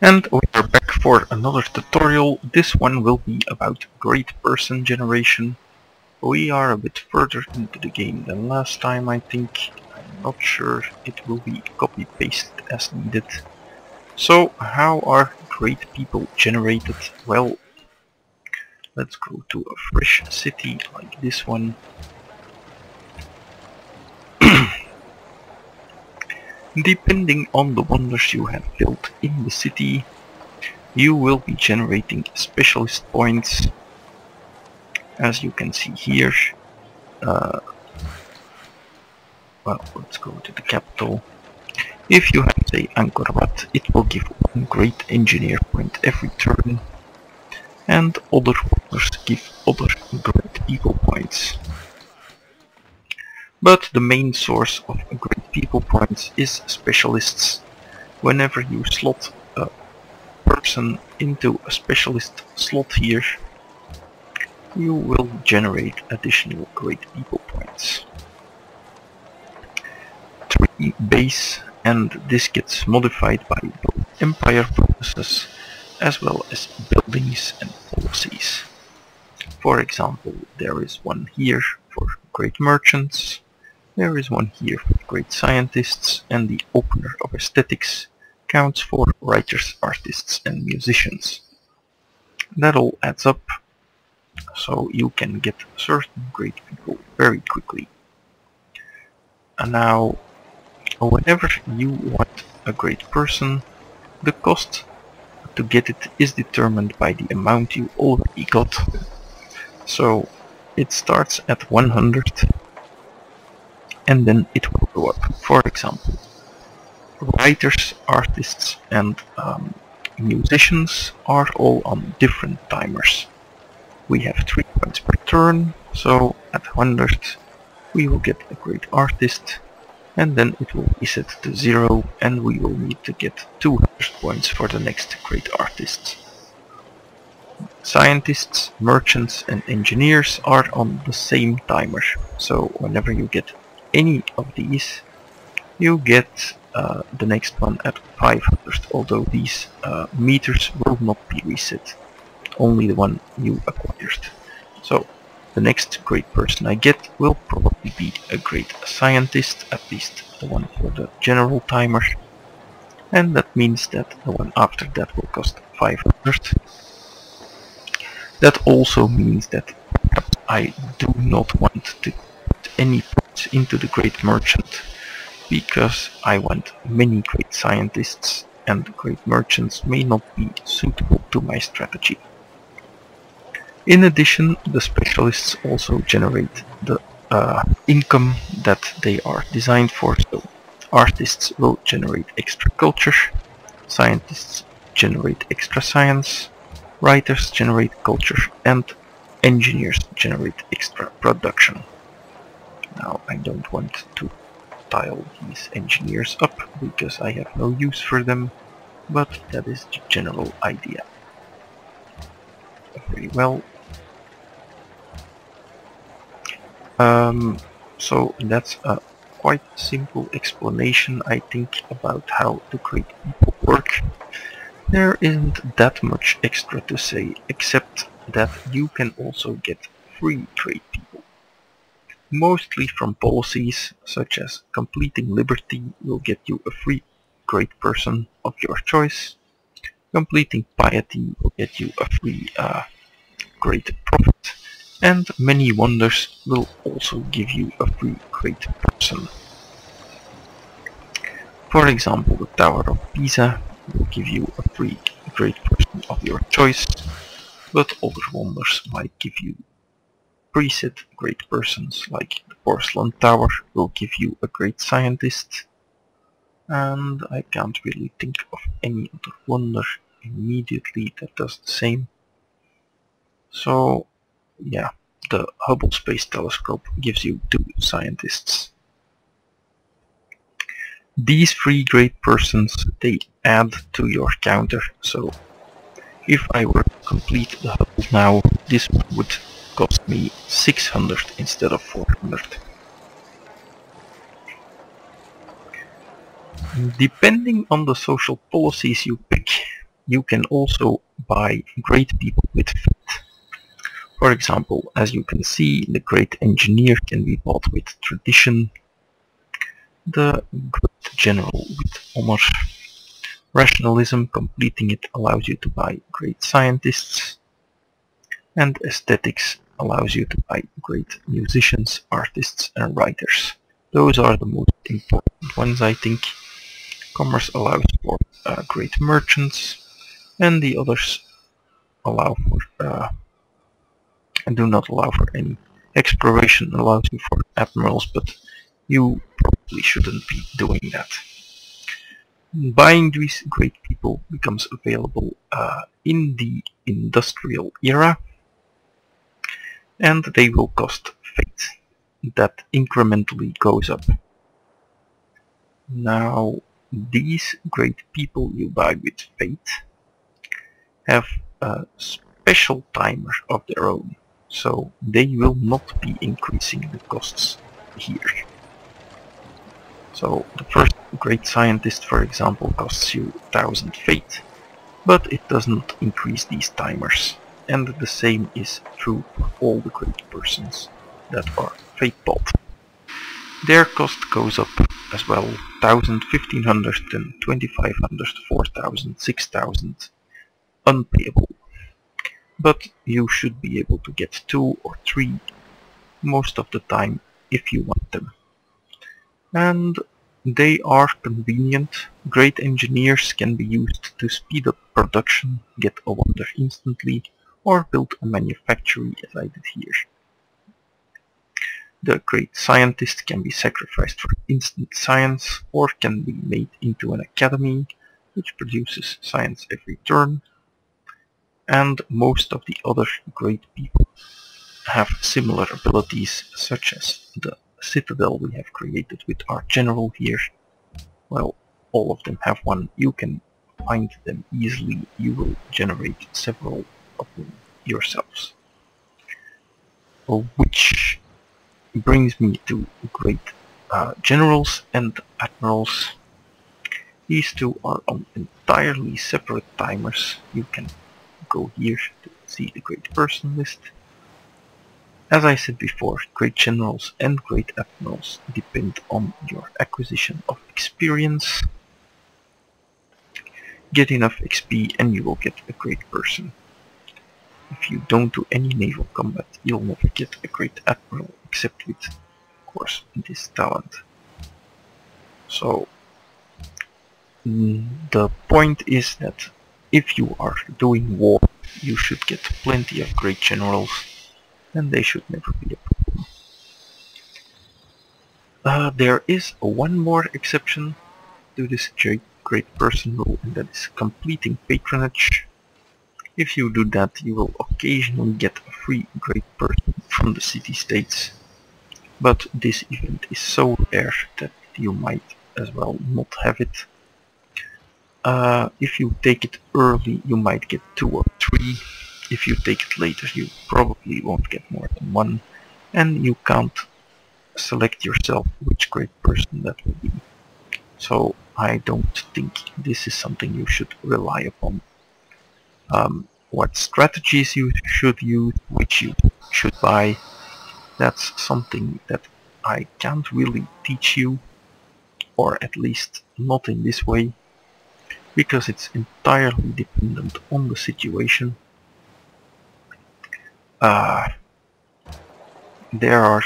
And we are back for another tutorial. This one will be about great person generation. We are a bit further into the game than last time, I think. I'm not sure it will be copy-pasted as needed. So, how are great people generated? Well, let's go to a fresh city like this one. Depending on the wonders you have built in the city, you will be generating specialist points. As you can see here, well, let's go to the capital. If you have, say, Angkor Wat, it will give one great engineer point every turn, and other wonders give other great people points. But the main source of great people points is specialists. Whenever you slot a person into a specialist slot here, you will generate additional great people points. 3 base, and this gets modified by both empire bonuses as well as buildings and policies. For example, there is one here for great merchants, there is one here for great scientists, and the opener of aesthetics counts for writers, artists and musicians. That all adds up, so you can get certain great people very quickly. And now, whenever you want a great person, the cost to get it is determined by the amount you already got. So it starts at 100 and then it will go up. For example, writers, artists and musicians are all on different timers. We have 3 points per turn, so at 100 we will get a great artist, and then it will reset to 0 and we will need to get 200 points for the next great artist. Scientists, merchants and engineers are on the same timer, so whenever you get any of these, you get the next one at 500, although these meters will not be reset, only the one you acquired. So the next great person I get will probably be a great scientist, at least the one for the general timer, and that means that the one after that will cost 500. That also means that perhaps I do not want to put any points into the great merchant, because I want many great scientists and great merchants may not be suitable to my strategy. In addition, the specialists also generate the income that they are designed for, so artists will generate extra culture, scientists generate extra science, writers generate culture, and engineers generate extra production. Now I don't want to tile these engineers up because I have no use for them, but that is the general idea. Very well. So that's a quite simple explanation, I think, about how the great people work. There isn't that much extra to say, except that you can also get free great people. Mostly from policies, such as completing liberty will get you a free great person of your choice. Completing piety will get you a free great prophet. And many wonders will also give you a free great person. For example, the Tower of Pisa will give you a free great person of your choice, but other wonders might give you preset great persons, like the Porcelain Tower will give you a great scientist, and I can't really think of any other wonder immediately that does the same. So yeah, the Hubble Space Telescope gives you 2 scientists. These 3 great persons, they add to your counter, so if I were to complete the Hubble now, this would cost me 600 instead of 400. Depending on the social policies you pick, you can also buy great people with fate. For example, as you can see, the great engineer can be bought with tradition, the great general with honor. Rationalism, completing it allows you to buy great scientists, and aesthetics allows you to buy great musicians, artists and writers. Those are the most important ones, I think. Commerce allows for great merchants, and the others allow for and do not allow for any. Exploration allows you for admirals, but you probably shouldn't be doing that. Buying these great people becomes available in the industrial era, and they will cost fate. That incrementally goes up. Now, these great people you buy with fate have a special timer of their own, so they will not be increasing the costs here. So the first great scientist, for example, costs you 1000 fate, but it does not increase these timers. And the same is true for all the great persons that are fate bought. Their cost goes up as well, 1000, 1500, then 2500, 4000, 6000, unpayable. But you should be able to get 2 or 3 most of the time if you want them. And they are convenient. Great engineers can be used to speed up production, get a wonder instantly, or build a manufactory as I did here. The great scientist can be sacrificed for instant science, or can be made into an academy which produces science every turn. And most of the other great people have similar abilities, such as the citadel we have created with our general here. Well, all of them have one. You can find them easily. You will generate several of them yourselves. Which brings me to great generals and admirals. These two are on entirely separate timers. You can go here to see the great person list. As I said before, great generals and great admirals depend on your acquisition of experience. Get enough XP and you will get a great person. If you don't do any naval combat, you'll never get a great admiral, except with, of course, this talent. So, the point is that if you are doing war, you should get plenty of great generals, and they should never be a problem. There is one more exception to this great person rule, and that is completing patronage. If you do that, you will occasionally get a free great person from the city-states, but this event is so rare that you might as well not have it. If you take it early, you might get 2 or 3. If you take it later, you probably won't get more than 1, and you can't select yourself which great person that will be. So I don't think this is something you should rely upon. What strategies you should use, which you should buy, that's something that I can't really teach you, or at least not in this way, because it's entirely dependent on the situation. There are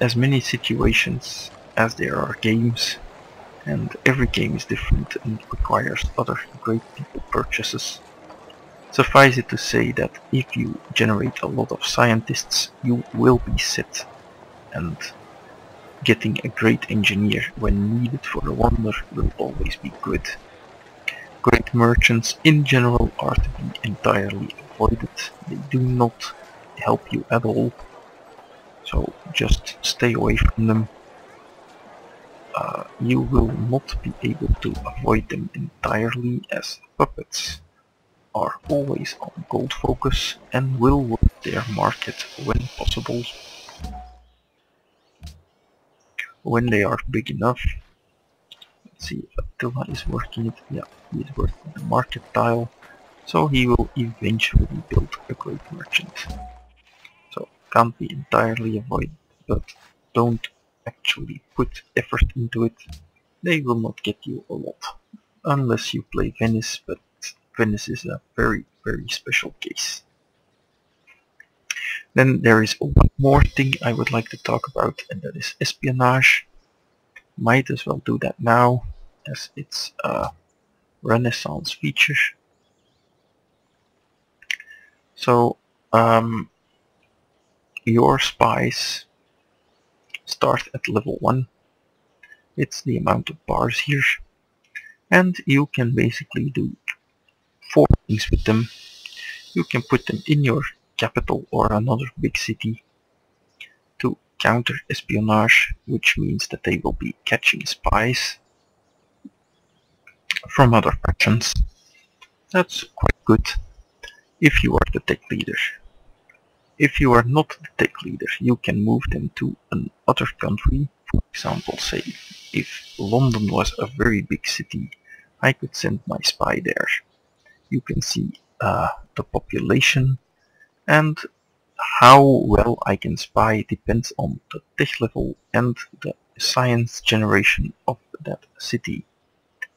as many situations as there are games, and every game is different and requires other great people purchases. Suffice it to say that if you generate a lot of scientists, you will be set, and getting a great engineer when needed for a wonder will always be good. Great merchants in general are to be entirely avoided. They do not help you at all, so just stay away from them. You will not be able to avoid them entirely, as puppets are always on gold focus and will work their market when possible. When they are big enough. Let's see if Attila is working it. Yeah, he is working the market tile. so he will eventually build a great merchant. So can't be entirely avoided, but don't actually put effort into it. They will not get you a lot, unless you play Venice, but Venice is a very, very special case. Then there is one more thing I would like to talk about, and that is espionage. Might as well do that now, as it's a Renaissance feature. So your spies start at level 1. It's the amount of bars here, and you can basically do 4 things with them. You can put them in your capital or another big city to counter espionage, which means that they will be catching spies from other factions. That's quite good if you are the tech leader. If you are not the tech leader, you can move them to another country. For example, say if London was a very big city, I could send my spy there. You can see the population, and how well I can spy depends on the tech level and the science generation of that city,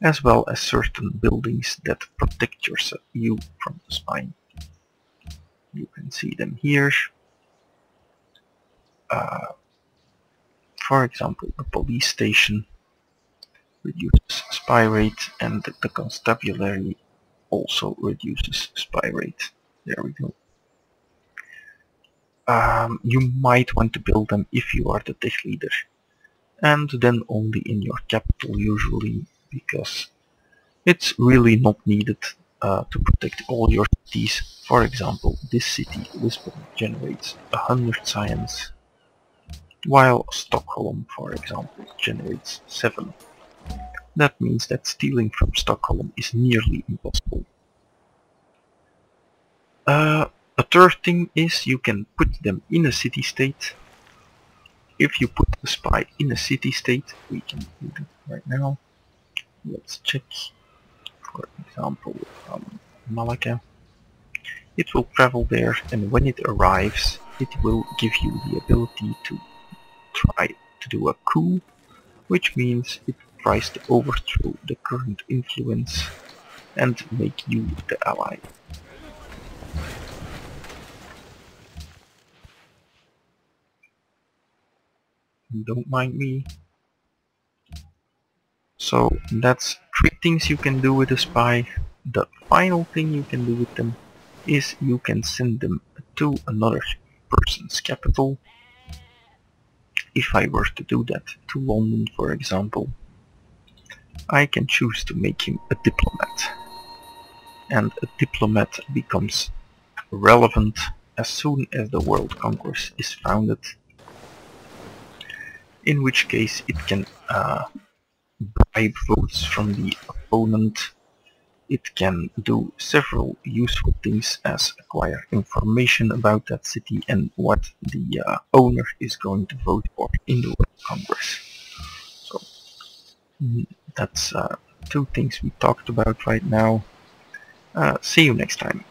as well as certain buildings that protect you from the spying. You can see them here. For example, the police station reduces spy rate, and the constabulary also reduces spy rate. There we go. You might want to build them if you are the tech leader, and then only in your capital usually, because it's really not needed to protect all your cities. For example, this city, Lisbon, generates 100 science, while Stockholm, for example, generates 7. That means that stealing from Stockholm is nearly impossible. A third thing is you can put them in a city-state. If you put a spy in a city-state, we can do that right now. Let's check. For example, Malacca. It will travel there, and when it arrives, it will give you the ability to try to do a coup, which means it tries to overthrow the current influence and make you the ally. Don't mind me. So that's 3 things you can do with a spy. The final thing you can do with them is you can send them to another person's capital. If I were to do that to London, for example, I can choose to make him a diplomat. And a diplomat becomes relevant as soon as the World Congress is founded, in which case it can bribe votes from the opponent. It can do several useful things as acquire information about that city and what the owner is going to vote for in the World Congress. So that's 2 things we talked about right now. See you next time.